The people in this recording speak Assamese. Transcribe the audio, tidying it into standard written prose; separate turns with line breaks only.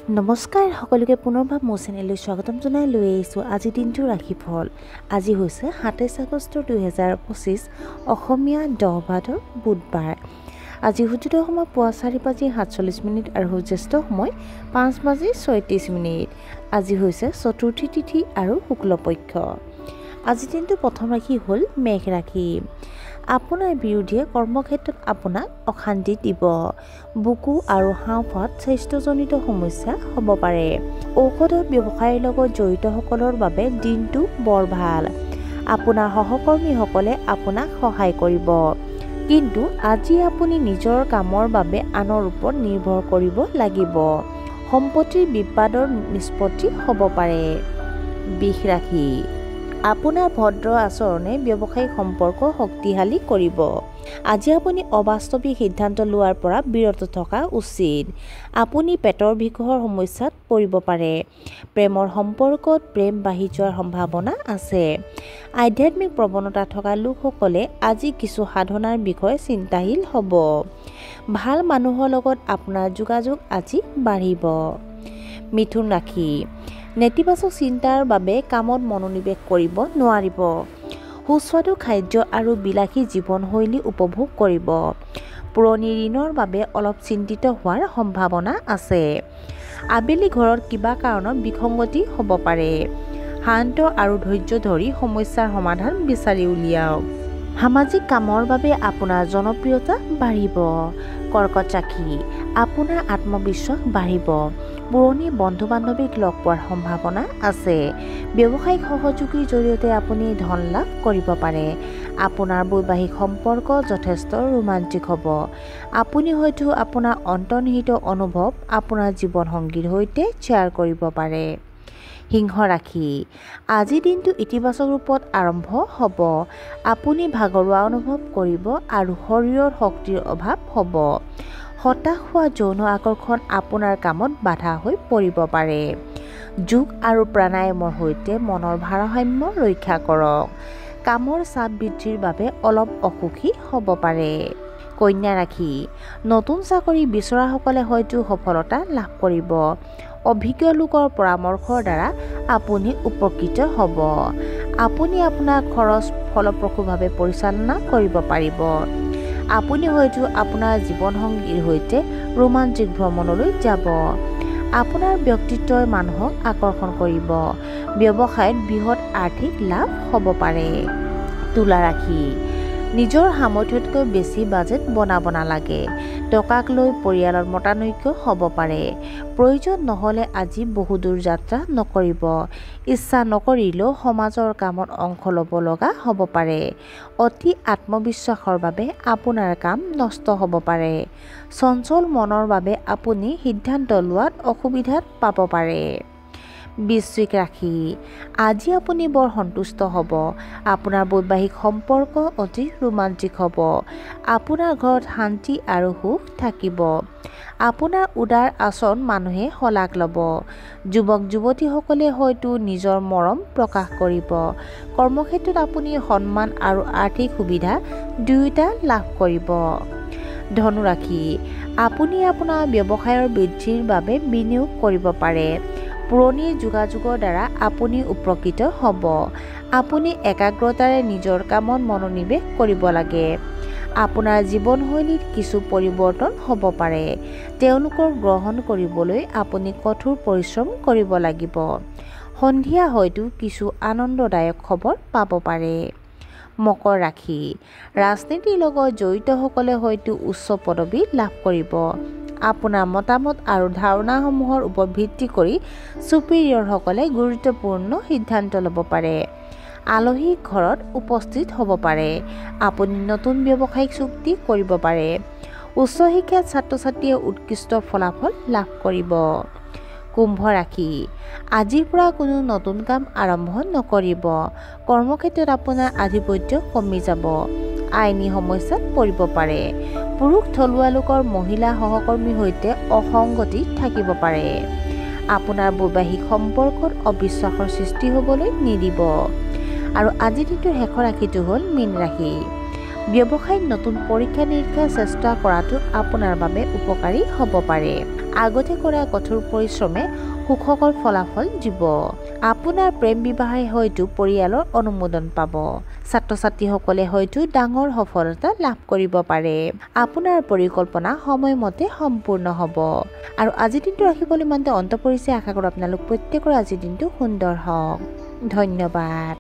নমস্কাৰ সকলোকে পুনৰবাৰ মোৰ চেনেললৈ স্বাগতম জনাই লৈ আহিছোঁ আজি দিনটো ৰাশিফল। আজি হৈছে ২৭ আগষ্ট ২০২৫ অসমীয়া ১০ ভাদৰ বুধবাৰ। আজি সূৰ্যোদয় সময় পুৱা ৪:৪৭ আৰু সূৰ্যাস্ত সময় ৫:৩৬। আজি হৈছে চতুৰ্থী তিথি আৰু শুক্লপক্ষ। আজি দিনটো প্ৰথম ৰাশি হ'ল মেঘ ৰাশি। আপোনাৰ বিৰোধীয়ে কৰ্মক্ষেত্ৰত আপোনাক অশান্তি দিব। বুকু আৰু হাওঁফাওঁত স্বাস্থ্যজনিত সমস্যা হ'ব পাৰে। ঔষধৰ ব্যৱসায়ৰ লগত জড়িতসকলৰ বাবে দিনটো বৰ ভাল। আপোনাৰ সহকৰ্মীসকলে আপোনাক সহায় কৰিব, কিন্তু আজি আপুনি নিজৰ কামৰ বাবে আনৰ ওপৰত নিৰ্ভৰ কৰিব লাগিব। সম্পত্তিৰ বিবাদৰ নিষ্পত্তি হ'ব পাৰে। বৃষ ৰাশি। আপোনাৰ ভদ্ৰ আচৰণে ব্যৱসায়িক সম্পৰ্ক শক্তিশালী কৰিব। আজি আপুনি অবাস্তৱিক সিদ্ধান্ত লোৱাৰ পৰা বিৰত থকা উচিত। আপুনি পেটৰ বিষৰ সমস্যাত পৰিব পাৰে। প্ৰেমৰ সম্পৰ্কত প্ৰেম বাঢ়ি যোৱাৰ সম্ভাৱনা আছে। আধ্যাত্মিক প্ৰৱণতা থকা লোকসকলে আজি কিছু সাধনাৰ বিষয়ে চিন্তাশীল হ'ব। ভাল মানুহৰ লগত আপোনাৰ যোগাযোগ আজি বাঢ়িব। মিথুন ৰাশি। নেতিবাচক চিন্তাৰ বাবে কামত মনোনিৱেশ কৰিব নোৱাৰিব। সুস্বাদু খাদ্য আৰু বিলাসী জীৱনশৈলী উপভোগ কৰিব। পুৰণি ঋণৰ বাবে অলপ চিন্তিত হোৱাৰ সম্ভাৱনা আছে। আবেলি ঘৰত কিবা কাৰণত বিসংগতি হ'ব পাৰে। শান্ত আৰু ধৈৰ্য ধৰি সমস্যাৰ সমাধান বিচাৰি উলিয়াওক। সামাজিক কামৰ বাবে আপোনাৰ জনপ্ৰিয়তা বাঢ়িব। কৰ্কট ৰাশি। আপোনাৰ আত্মবিশ্বাস বাঢ়িব। পুৰণি বন্ধু-বান্ধৱীক লগ পোৱাৰ সম্ভাৱনা আছে। ব্যৱসায়িক সহযোগীৰ জৰিয়তে আপুনি ধন লাভ কৰিব পাৰে। আপোনাৰ বৈবাহিক সম্পৰ্ক যথেষ্ট ৰোমান্টিক হ'ব। আপুনি হয়তো আপোনাৰ অন্তৰ্নিহিত অনুভৱ আপোনাৰ জীৱনসংগীৰ সৈতে শ্বেয়াৰ কৰিব পাৰে। সিংহ ৰাশি। আজি দিনটো ইতিবাচক ৰূপত আৰম্ভ হ'ব। আপুনি ভাগৰুৱা অনুভৱ কৰিব আৰু শৰীৰৰ শক্তিৰ অভাৱ হ'ব। হতাশ হোৱা যৌন আকৰ্ষণ আপোনাৰ কামত বাধা হৈ পৰিব পাৰে। যোগ আৰু প্ৰাণায়ামৰ সৈতে মনৰ ভাৰসাম্য ৰক্ষা কৰক। কামৰ চাপ বৃদ্ধিৰ বাবে অলপ অসুখী হ'ব পাৰে। কন্যা ৰাশি। নতুন চাকৰি বিচৰাসকলে হয়তো সফলতা লাভ কৰিব। অভিজ্ঞ লোকৰ পৰামৰ্শৰ দ্বাৰা আপুনি উপকৃত হ'ব। আপুনি আপোনাৰ খৰচ ফলপ্ৰসূভাৱে পৰিচালনা কৰিব পাৰিব। আপুনি হয়তো আপোনাৰ জীৱনসংগীৰ সৈতে ৰোমান্টিক ভ্ৰমণলৈ যাব। আপোনাৰ ব্যক্তিত্বই মানুহক আকৰ্ষণ কৰিব। ব্যৱসায়ত বৃহৎ আৰ্থিক লাভ হ'ব পাৰে। তুলা ৰাশি। নিজৰ সামৰ্থ্যতকৈ বেছি বাজেট বনাব নালাগে। টকাক লৈ পৰিয়ালৰ মতানৈক্য হ'ব পাৰে। প্ৰয়োজন নহ'লে আজি বহুদূৰ যাত্ৰা নকৰিব। ইচ্ছা নকৰিলেও সমাজৰ কামত অংশ ল'ব লগা হ'ব পাৰে। অতি আত্মবিশ্বাসৰ বাবে আপোনাৰ কাম নষ্ট হ'ব পাৰে। চঞ্চল মনৰ বাবে আপুনি সিদ্ধান্ত লোৱাত অসুবিধাত পাব পাৰে। বৃশ্চিক ৰাশি। আজি আপুনি বৰ সন্তুষ্ট হ'ব। আপোনাৰ বৈবাহিক সম্পৰ্ক অতি ৰোমান্টিক হ'ব। আপোনাৰ ঘৰত শান্তি আৰু সুখ থাকিব। আপোনাৰ উদাৰ আচৰণ মানুহে শলাগ ল'ব। যুৱক যুৱতীসকলে হয়তো নিজৰ মৰম প্ৰকাশ কৰিব। কৰ্মক্ষেত্ৰত আপুনি সন্মান আৰু আৰ্থিক সুবিধা দুয়োটা লাভ কৰিব। ধনু ৰাশি। আপুনি আপোনাৰ ব্যৱসায়ৰ বৃদ্ধিৰ বাবে বিনিয়োগ কৰিব পাৰে। পুৰণি যোগাযোগৰ দ্বাৰা আপুনি উপকৃত হ'ব। আপুনি একাগ্ৰতাৰে নিজৰ কামত মনোনিৱেশ কৰিব লাগে। আপোনাৰ জীৱনশৈলীত কিছু পৰিৱৰ্তন হ'ব পাৰে। তেওঁলোকক গ্ৰহণ কৰিবলৈ আপুনি কঠোৰ পৰিশ্ৰম কৰিব লাগিব। সন্ধিয়া হয়তো কিছু আনন্দদায়ক খবৰ পাব পাৰে। মকৰ ৰাশি। ৰাজনীতিৰ লগত জড়িতসকলে হয়তো উচ্চ পদবী লাভ কৰিব। আপোনাৰ মতামত আৰু ধাৰণাসমূহৰ ওপৰত ভিত্তি কৰি ছুপিৰিয়ৰসকলে গুৰুত্বপূৰ্ণ সিদ্ধান্ত ল'ব পাৰে। আলহী ঘৰত উপস্থিত হ'ব পাৰে। আপুনি নতুন ব্যৱসায়িক চুক্তি কৰিব পাৰে। উচ্চ শিক্ষাত ছাত্ৰ-ছাত্ৰীয়ে উৎকৃষ্ট ফলাফল লাভ কৰিব। কুম্ভ ৰাশি। আজিৰ পৰা কোনো নতুন কাম আৰম্ভ নকৰিব। কৰ্মক্ষেত্ৰত আপোনাৰ আধিপত্য কমি যাব। আইনী সমস্যাত পৰিব পাৰে। পুৰুষ থলুৱা লোকৰ মহিলা সহকৰ্মীৰ সৈতে অসংগতি থাকিব পাৰে। আপোনাৰ বৈবাহিক সম্পৰ্কত অবিশ্বাসৰ সৃষ্টি হ'বলৈ নিদিব। আৰু আজিৰ দিনটোৰ শেষৰ ৰাশিটো হ'ল মীন ৰাশি। ব্যৱসায়ত নতুন পৰীক্ষা নিৰীক্ষা চেষ্টা কৰাটো আপোনাৰ বাবে উপকাৰী হ'ব পাৰে। আগতে কৰা কঠোৰ পৰিশ্ৰমে সুখকৰ ফলাফল দিব। আপোনাৰ প্ৰেম বিবাহে হয়তো পৰিয়ালৰ অনুমোদন পাব। ছাত্ৰ-ছাত্ৰীসকলে হয়তো ডাঙৰ সফলতা লাভ কৰিব পাৰে। আপোনাৰ পৰিকল্পনা সময়মতে সম্পূৰ্ণ হ'ব। আৰু আজিৰ দিনটো ৰাশিফল ইমানতে অন্ত পৰিছে। আশা কৰোঁ আপোনালোক প্ৰত্যেকৰ আজিৰ দিনটো সুন্দৰ হওক। ধন্যবাদ।